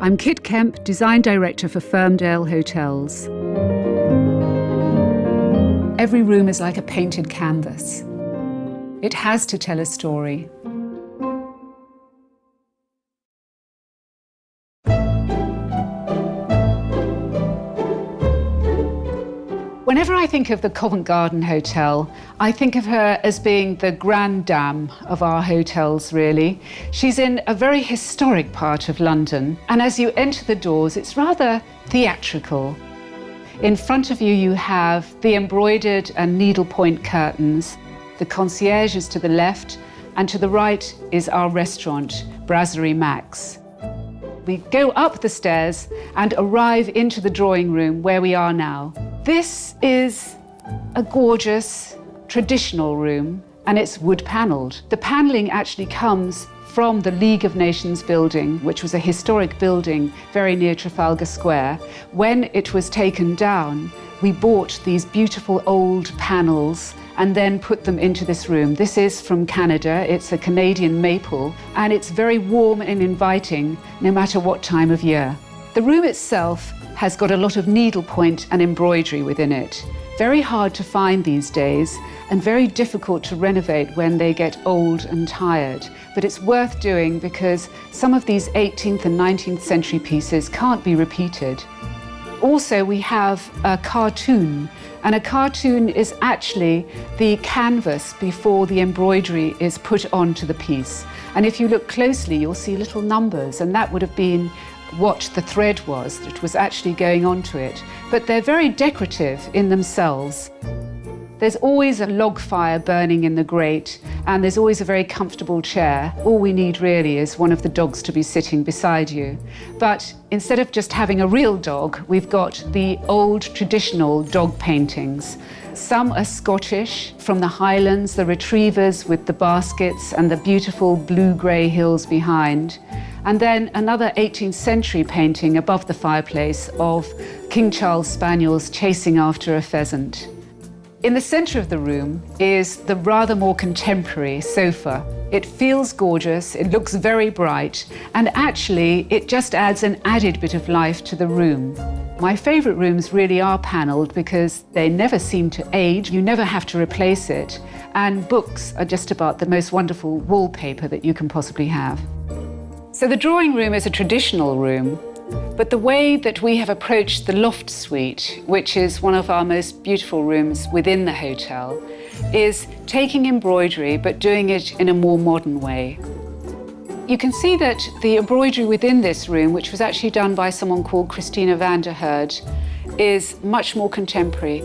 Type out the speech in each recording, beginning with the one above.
I'm Kemp, Design Director for Ferndale Hotels. Every room is like a painted canvas. It has to tell a story. Whenever I think of the Covent Garden Hotel, I think of her as being the grande dame of our hotels, really. She's in a very historic part of London, and as you enter the doors, it's rather theatrical. In front of you, you have the embroidered and needlepoint curtains. The concierge is to the left, and to the right is our restaurant, Brasserie Max. We go up the stairs and arrive into the drawing room where we are now. This is a gorgeous, traditional room, and it's wood-panelled. The panelling actually comes from the League of Nations building, which was a historic building very near Trafalgar Square. When it was taken down, we bought these beautiful old panels and then put them into this room. This is from Canada. It's a Canadian maple, and it's very warm and inviting no matter what time of year. The room itself has got a lot of needlepoint and embroidery within it. Very hard to find these days and very difficult to renovate when they get old and tired. But it's worth doing because some of these 18th and 19th century pieces can't be repeated. Also, we have a cartoon, and a cartoon is actually the canvas before the embroidery is put onto the piece. And if you look closely, you'll see little numbers, and that would have been what the thread was that was actually going onto it. But they're very decorative in themselves. There's always a log fire burning in the grate, and there's always a very comfortable chair. All we need really is one of the dogs to be sitting beside you. But instead of just having a real dog, we've got the old traditional dog paintings. Some are Scottish, from the Highlands, the retrievers with the baskets and the beautiful blue-grey hills behind. And then another 18th century painting above the fireplace of King Charles Spaniels chasing after a pheasant. In the centre of the room is the rather more contemporary sofa. It feels gorgeous, it looks very bright, and actually it just adds an added bit of life to the room. My favourite rooms really are panelled because they never seem to age, you never have to replace it, and books are just about the most wonderful wallpaper that you can possibly have. So the drawing room is a traditional room, but the way that we have approached the Loft suite, which is one of our most beautiful rooms within the hotel, is taking embroidery but doing it in a more modern way. You can see that the embroidery within this room, which was actually done by someone called Christina van der Heerd, is much more contemporary.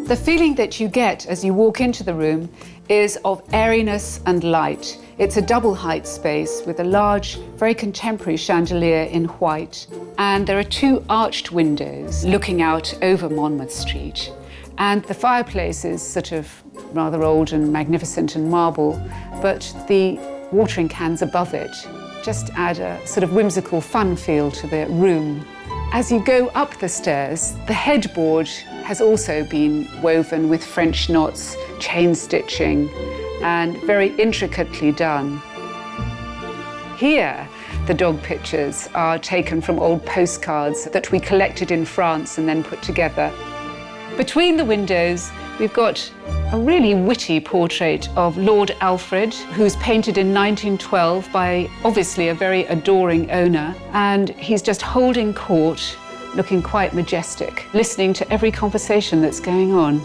The feeling that you get as you walk into the room is of airiness and light. It's a double height space with a large, very contemporary chandelier in white. And there are two arched windows looking out over Monmouth Street. And the fireplace is sort of rather old and magnificent and marble, but the watering cans above it just add a sort of whimsical fun feel to the room. As you go up the stairs, the headboard has also been woven with French knots, chain stitching, and very intricately done. Here, the dog pictures are taken from old postcards that we collected in France and then put together. Between the windows, we've got a really witty portrait of Lord Alfred, who's painted in 1912 by obviously a very adoring owner, and he's just holding court, looking quite majestic, listening to every conversation that's going on.